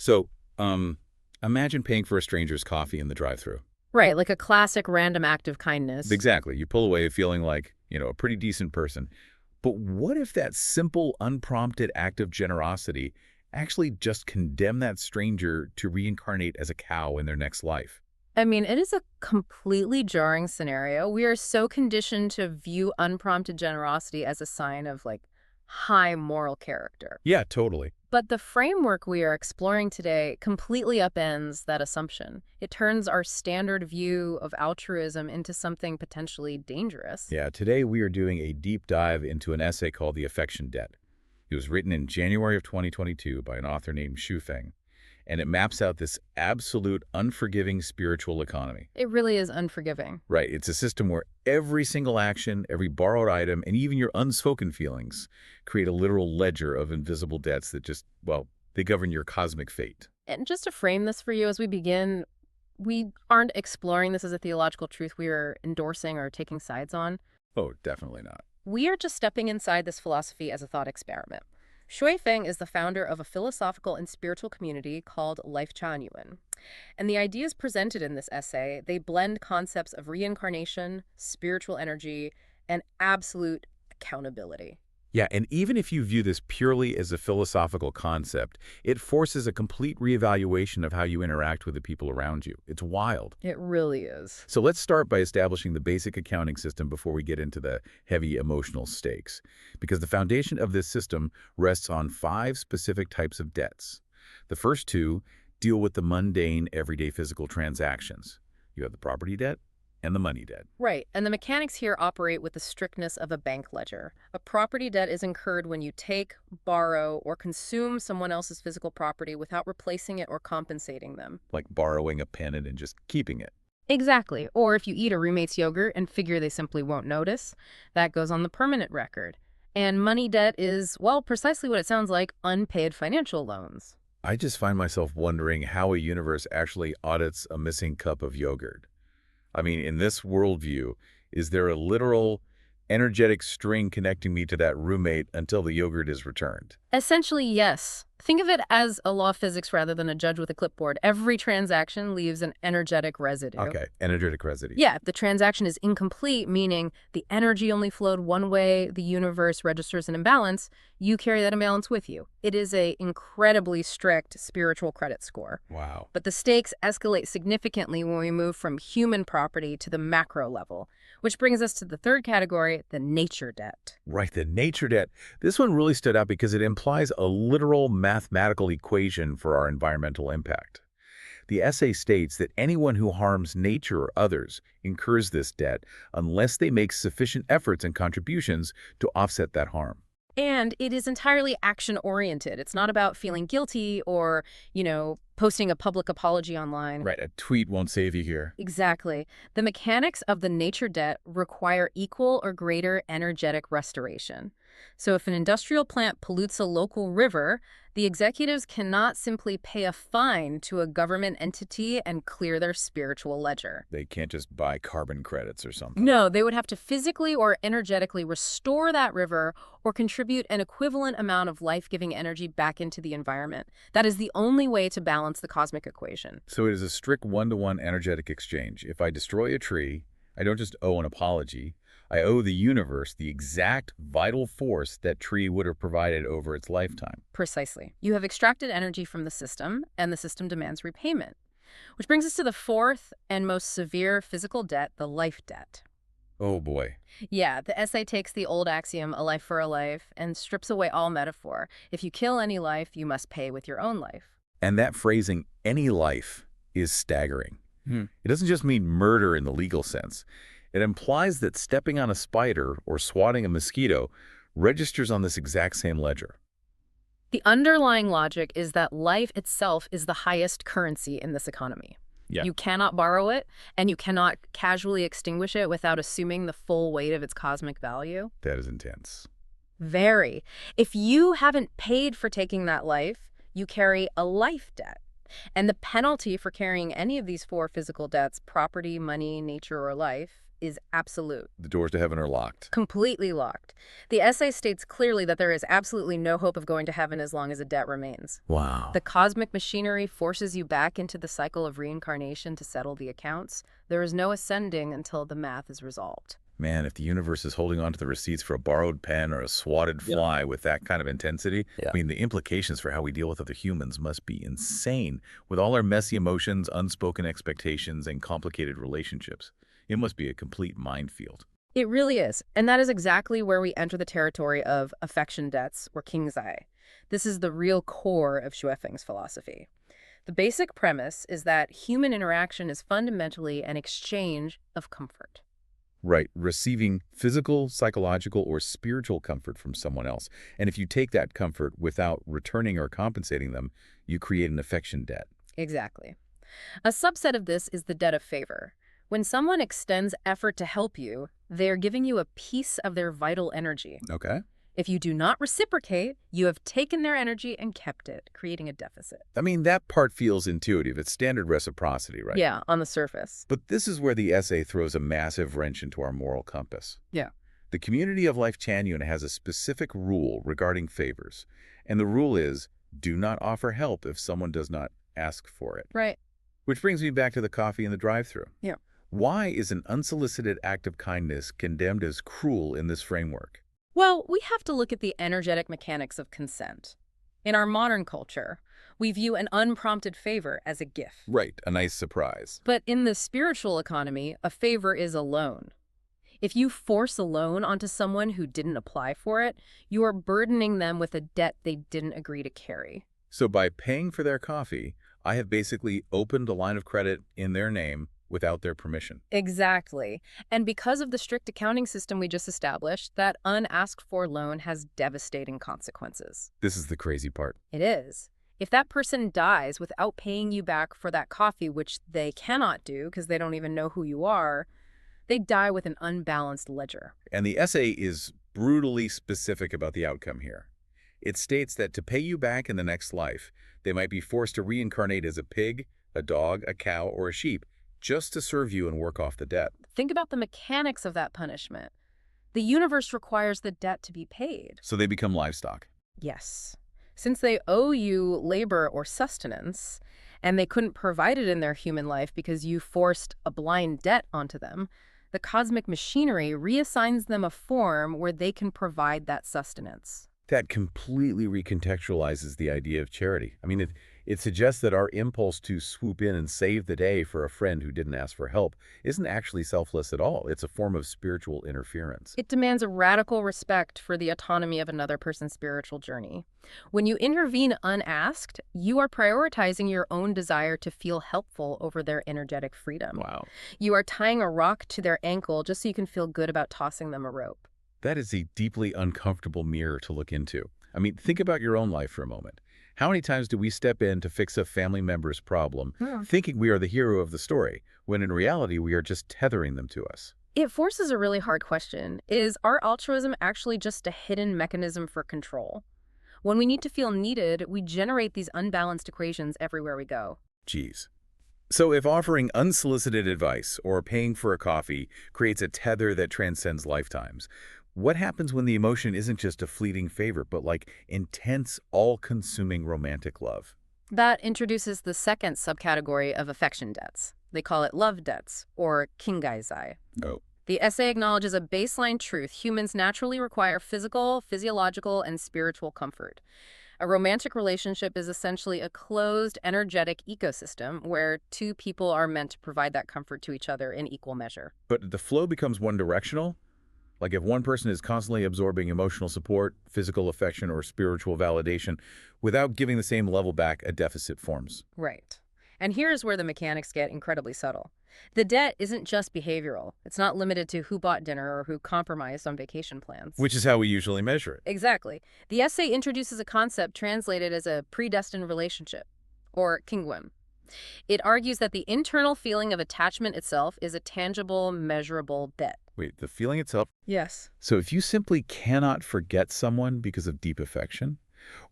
So, imagine paying for a stranger's coffee in the drive-thru. Right, like a classic random act of kindness. Exactly. You pull away feeling like, a pretty decent person. But what if that simple, unprompted act of generosity actually just condemned that stranger to reincarnate as a cow in their next life? I mean, it is a completely jarring scenario. We are so conditioned to view unprompted generosity as a sign of, like, high moral character. Yeah, totally. But the framework we are exploring today completely upends that assumption. It turns our standard view of altruism into something potentially dangerous. Yeah, today we are doing a deep dive into an essay called The Affection Debt. It was written in January of 2022 by an author named Xu Feng, and it maps out this absolute unforgiving spiritual economy. It really is unforgiving. Right, it's a system where every single action, every borrowed item, and even your unspoken feelings create a literal ledger of invisible debts that just, well, they govern your cosmic fate. And just to frame this for you as we begin, we aren't exploring this as a theological truth we are endorsing or taking sides on. Oh, definitely not. We are just stepping inside this philosophy as a thought experiment. Shui Feng is the founder of a philosophical and spiritual community called Lifechanyuan. And the ideas presented in this essay, they blend concepts of reincarnation, spiritual energy, and absolute accountability. Yeah, and even if you view this purely as a philosophical concept, it forces a complete reevaluation of how you interact with the people around you. It's wild. It really is. So let's start by establishing the basic accounting system before we get into the heavy emotional stakes. Because the foundation of this system rests on 5 specific types of debts. The first 2 deal with the mundane, everyday physical transactions. You have the property debt and the money debt. Right, and the mechanics here operate with the strictness of a bank ledger. A property debt is incurred when you take, borrow, or consume someone else's physical property without replacing it or compensating them. Like borrowing a pen and just keeping it. Exactly. Or if you eat a roommate's yogurt and figure they simply won't notice, that goes on the permanent record. And money debt is, well, precisely what it sounds like, unpaid financial loans. I just find myself wondering how a universe actually audits a missing cup of yogurt. I mean, in this worldview, is there a literal energetic string connecting me to that roommate until the yogurt is returned? Essentially, yes. Think of it as a law of physics rather than a judge with a clipboard. Every transaction leaves an energetic residue. Okay, energetic residue. Yeah, if the transaction is incomplete, meaning the energy only flowed one way, the universe registers an imbalance, you carry that imbalance with you. It is an incredibly strict spiritual credit score. Wow. But the stakes escalate significantly when we move from human property to the macro level, which brings us to the third category, the nature debt. Right, the nature debt. This one really stood out because it implies a literal mathematical equation for our environmental impact. The essay states that anyone who harms nature or others incurs this debt unless they make sufficient efforts and contributions to offset that harm. And it is entirely action-oriented. It's not about feeling guilty or, posting a public apology online. Right, a tweet won't save you here. Exactly. The mechanics of the nature debt require equal or greater energetic restoration. So if an industrial plant pollutes a local river, the executives cannot simply pay a fine to a government entity and clear their spiritual ledger. They can't just buy carbon credits or something. No, they would have to physically or energetically restore that river or contribute an equivalent amount of life-giving energy back into the environment. That is the only way to balance the cosmic equation. So it is a strict one-to-one energetic exchange. If I destroy a tree, I don't just owe an apology. I owe the universe the exact vital force that tree would have provided over its lifetime. Precisely. You have extracted energy from the system, and the system demands repayment. Which brings us to the fourth and most severe physical debt, the life debt. Oh boy. Yeah, the essay takes the old axiom, a life for a life, and strips away all metaphor. If you kill any life, you must pay with your own life. And that phrasing, any life, is staggering. It doesn't just mean murder in the legal sense. It implies that stepping on a spider or swatting a mosquito registers on this exact same ledger. The underlying logic is that life itself is the highest currency in this economy. Yeah. You cannot borrow it, and you cannot casually extinguish it without assuming the full weight of its cosmic value. That is intense. Very. If you haven't paid for taking that life, you carry a life debt. And the penalty for carrying any of these 4 physical debts, property, money, nature, or life, is absolute. The doors to heaven are locked. Completely locked. The essay states clearly that there is absolutely no hope of going to heaven as long as a debt remains. Wow. The cosmic machinery forces you back into the cycle of reincarnation to settle the accounts. There is no ascending until the math is resolved. Man, if the universe is holding on to the receipts for a borrowed pen or a swatted fly with that kind of intensity, I mean, the implications for how we deal with other humans must be insane. With all our messy emotions, unspoken expectations, and complicated relationships, it must be a complete minefield. It really is. And that is exactly where we enter the territory of affection debts, or kingzai. This is the real core of Shuifeng's philosophy. The basic premise is that human interaction is fundamentally an exchange of comfort. Right, receiving physical, psychological, or spiritual comfort from someone else. And if you take that comfort without returning or compensating them, you create an affection debt. Exactly. A subset of this is the debt of favor. When someone extends effort to help you, they are giving you a piece of their vital energy. Okay. If you do not reciprocate, you have taken their energy and kept it, creating a deficit. I mean, that part feels intuitive. It's standard reciprocity, right? Yeah, on the surface. But this is where the essay throws a massive wrench into our moral compass. Yeah. The community of Lifechanyuan has a specific rule regarding favors. And the rule is, do not offer help if someone does not ask for it. Right. Which brings me back to the coffee in the drive-thru. Yeah. Why is an unsolicited act of kindness condemned as cruel in this framework? Well, we have to look at the energetic mechanics of consent. In our modern culture, we view an unprompted favor as a gift. Right, a nice surprise. But in the spiritual economy, a favor is a loan. If you force a loan onto someone who didn't apply for it, you are burdening them with a debt they didn't agree to carry. So by paying for their coffee, I have basically opened a line of credit in their name without their permission. Exactly. And because of the strict accounting system we just established, that unasked-for loan has devastating consequences. This is the crazy part. It is. If that person dies without paying you back for that coffee, which they cannot do because they don't even know who you are, they die with an unbalanced ledger. And the essay is brutally specific about the outcome here. It states that to pay you back in the next life, they might be forced to reincarnate as a pig, a dog, a cow, or a sheep, just to serve you and work off the debt. Think about the mechanics of that punishment. The universe requires the debt to be paid. So they become livestock. Yes. Since they owe you labor or sustenance, and they couldn't provide it in their human life because you forced a blind debt onto them, the cosmic machinery reassigns them a form where they can provide that sustenance. That completely recontextualizes the idea of charity. I mean, it suggests that our impulse to swoop in and save the day for a friend who didn't ask for help isn't actually selfless at all. It's a form of spiritual interference. It demands a radical respect for the autonomy of another person's spiritual journey. When you intervene unasked, you are prioritizing your own desire to feel helpful over their energetic freedom. Wow. You are tying a rock to their ankle just so you can feel good about tossing them a rope. That is a deeply uncomfortable mirror to look into. I mean, think about your own life for a moment. How many times do we step in to fix a family member's problem, thinking we are the hero of the story, when in reality we are just tethering them to us? It forces a really hard question. Is our altruism actually just a hidden mechanism for control? When we need to feel needed, we generate these unbalanced equations everywhere we go. Geez. So if offering unsolicited advice or paying for a coffee creates a tether that transcends lifetimes, what happens when the emotion isn't just a fleeting favor, but like intense, all-consuming romantic love? That introduces the second subcategory of affection debts. They call it love debts, or kingaizai. Oh. The essay acknowledges a baseline truth. Humans naturally require physical, physiological, and spiritual comfort. A romantic relationship is essentially a closed, energetic ecosystem where two people are meant to provide that comfort to each other in equal measure. But the flow becomes one-directional? Like if one person is constantly absorbing emotional support, physical affection, or spiritual validation, without giving the same level back, a deficit forms. Right. And here's where the mechanics get incredibly subtle. The debt isn't just behavioral. It's not limited to who bought dinner or who compromised on vacation plans. Which is how we usually measure it. Exactly. The essay introduces a concept translated as a predestined relationship, or kingwen. It argues that the internal feeling of attachment itself is a tangible, measurable debt. Wait, the feeling itself? Yes. So if you simply cannot forget someone because of deep affection,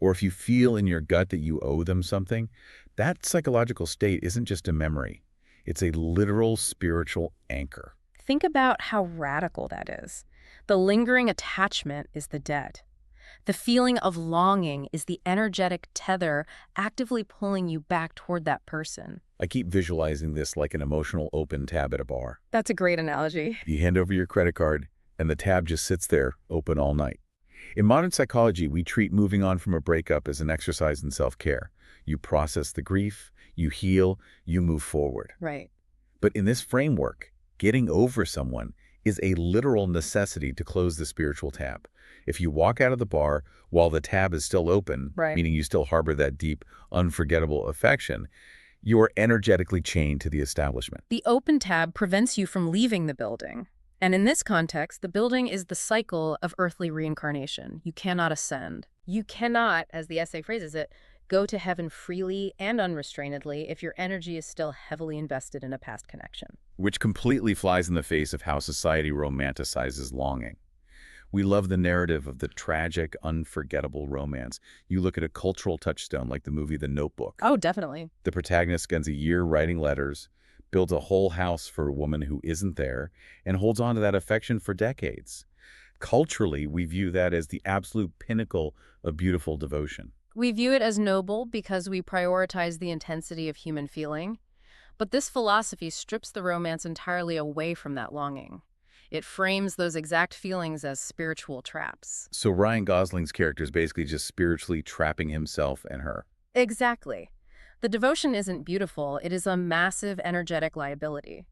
or if you feel in your gut that you owe them something, that psychological state isn't just a memory. It's a literal spiritual anchor. Think about how radical that is. The lingering attachment is the debt. The feeling of longing is the energetic tether actively pulling you back toward that person. I keep visualizing this like an emotional open tab at a bar. That's a great analogy. You hand over your credit card, and the tab just sits there, open all night. In modern psychology, we treat moving on from a breakup as an exercise in self-care. You process the grief, you heal, you move forward. Right. But in this framework, getting over someone is a literal necessity to close the spiritual tab. If you walk out of the bar while the tab is still open, Right. meaning you still harbor that deep, unforgettable affection, you are energetically chained to the establishment. The open tab prevents you from leaving the building. And in this context, the building is the cycle of earthly reincarnation. You cannot ascend. You cannot, as the essay phrases it, go to heaven freely and unrestrainedly if your energy is still heavily invested in a past connection. Which completely flies in the face of how society romanticizes longing. We love the narrative of the tragic, unforgettable romance. You look at a cultural touchstone like the movie The Notebook. Oh, definitely. The protagonist spends a year writing letters, builds a whole house for a woman who isn't there, and holds on to that affection for decades. Culturally, we view that as the absolute pinnacle of beautiful devotion. We view it as noble because we prioritize the intensity of human feeling. But this philosophy strips the romance entirely away from that longing. It frames those exact feelings as spiritual traps. So Ryan Gosling's character is basically just spiritually trapping himself and her. Exactly. The devotion isn't beautiful, it is a massive energetic liability.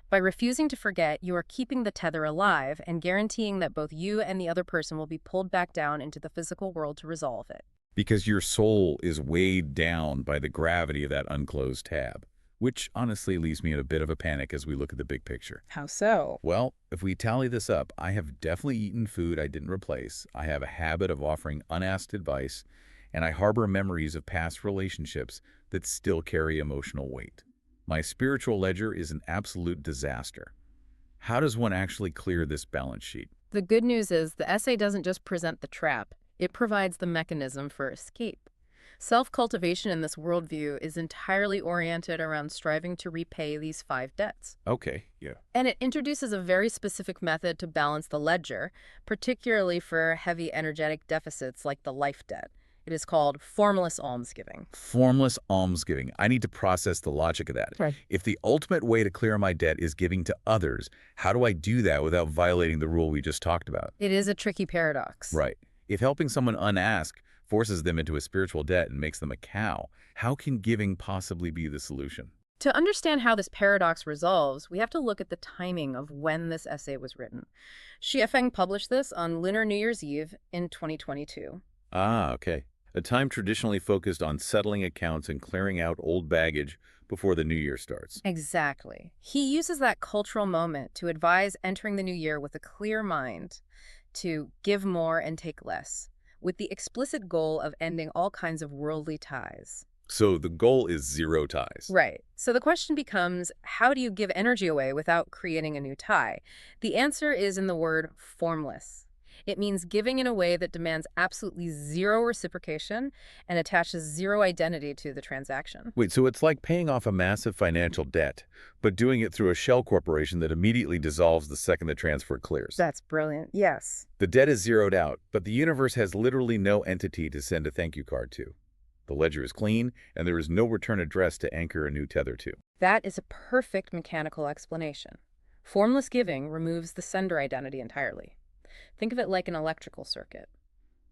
By refusing to forget, you are keeping the tether alive and guaranteeing that both you and the other person will be pulled back down into the physical world to resolve it. Because your soul is weighed down by the gravity of that unclosed tab, which honestly leaves me in a bit of a panic as we look at the big picture. How so? Well, if we tally this up, I have definitely eaten food I didn't replace, I have a habit of offering unasked advice, and I harbor memories of past relationships that still carry emotional weight. My spiritual ledger is an absolute disaster. How does one actually clear this balance sheet? The good news is the essay doesn't just present the trap, it provides the mechanism for escape. Self-cultivation in this worldview is entirely oriented around striving to repay these 5 debts. Okay, yeah. And it introduces a very specific method to balance the ledger, particularly for heavy energetic deficits like the life debt. It is called formless almsgiving. Formless almsgiving. I need to process the logic of that. Right. If the ultimate way to clear my debt is giving to others, how do I do that without violating the rule we just talked about? It is a tricky paradox. Right. If helping someone unasked forces them into a spiritual debt and makes them a cow, how can giving possibly be the solution? To understand how this paradox resolves, we have to look at the timing of when this essay was written. Xie Feng published this on Lunar New Year's Eve in 2022. Ah, okay. A time traditionally focused on settling accounts and clearing out old baggage before the new year starts. Exactly. He uses that cultural moment to advise entering the new year with a clear mind, to give more and take less, with the explicit goal of ending all kinds of worldly ties. So the goal is zero ties. Right. So the question becomes, how do you give energy away without creating a new tie? The answer is in the word formless. It means giving in a way that demands absolutely zero reciprocation and attaches zero identity to the transaction. Wait, so it's like paying off a massive financial debt, but doing it through a shell corporation that immediately dissolves the second the transfer clears. That's brilliant. Yes. The debt is zeroed out, but the universe has literally no entity to send a thank you card to. The ledger is clean, and there is no return address to anchor a new tether to. That is a perfect mechanical explanation. Formless giving removes the sender identity entirely. Think of it like an electrical circuit.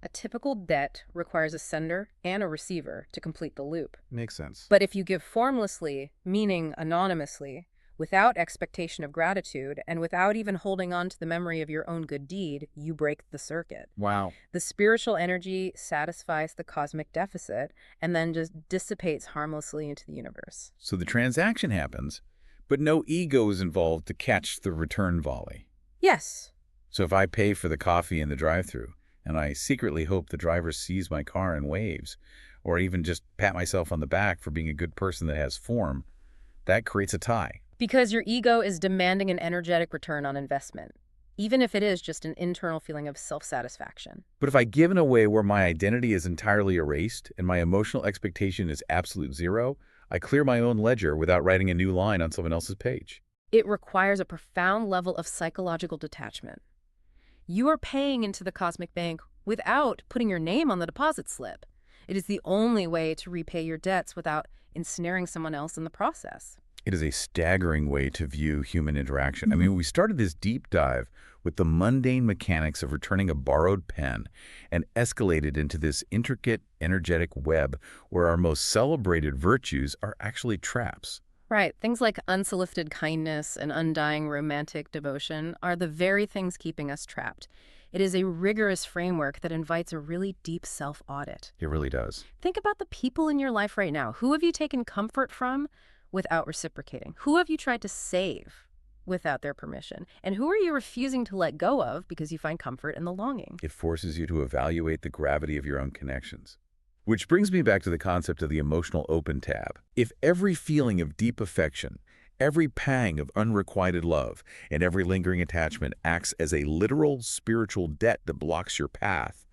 A typical debt requires a sender and a receiver to complete the loop. Makes sense. But if you give formlessly, meaning anonymously, without expectation of gratitude, and without even holding on to the memory of your own good deed, you break the circuit. Wow. The spiritual energy satisfies the cosmic deficit and then just dissipates harmlessly into the universe. So the transaction happens, but no ego is involved to catch the return volley. Yes. So if I pay for the coffee in the drive-thru, and I secretly hope the driver sees my car and waves, or even just pat myself on the back for being a good person that has form, that creates a tie. Because your ego is demanding an energetic return on investment, even if it is just an internal feeling of self-satisfaction. But if I give in a way where my identity is entirely erased and my emotional expectation is absolute zero, I clear my own ledger without writing a new line on someone else's page. It requires a profound level of psychological detachment. You are paying into the cosmic bank without putting your name on the deposit slip. It is the only way to repay your debts without ensnaring someone else in the process. It is a staggering way to view human interaction. I mean, we started this deep dive with the mundane mechanics of returning a borrowed pen and escalated into this intricate, energetic web where our most celebrated virtues are actually traps. Right. Things like unsolicited kindness and undying romantic devotion are the very things keeping us trapped. It is a rigorous framework that invites a really deep self-audit. It really does. Think about the people in your life right now. Who have you taken comfort from without reciprocating? Who have you tried to save without their permission? And who are you refusing to let go of because you find comfort in the longing? It forces you to evaluate the gravity of your own connections. Which brings me back to the concept of the emotional open tab. If every feeling of deep affection, every pang of unrequited love, and every lingering attachment acts as a literal spiritual debt that blocks your path,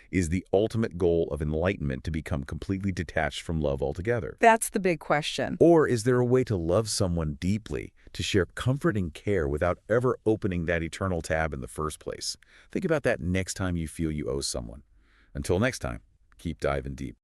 is the ultimate goal of enlightenment to become completely detached from love altogether? That's the big question. Or is there a way to love someone deeply, to share comfort and care without ever opening that eternal tab in the first place? Think about that next time you feel you owe someone. Until next time, keep diving deep.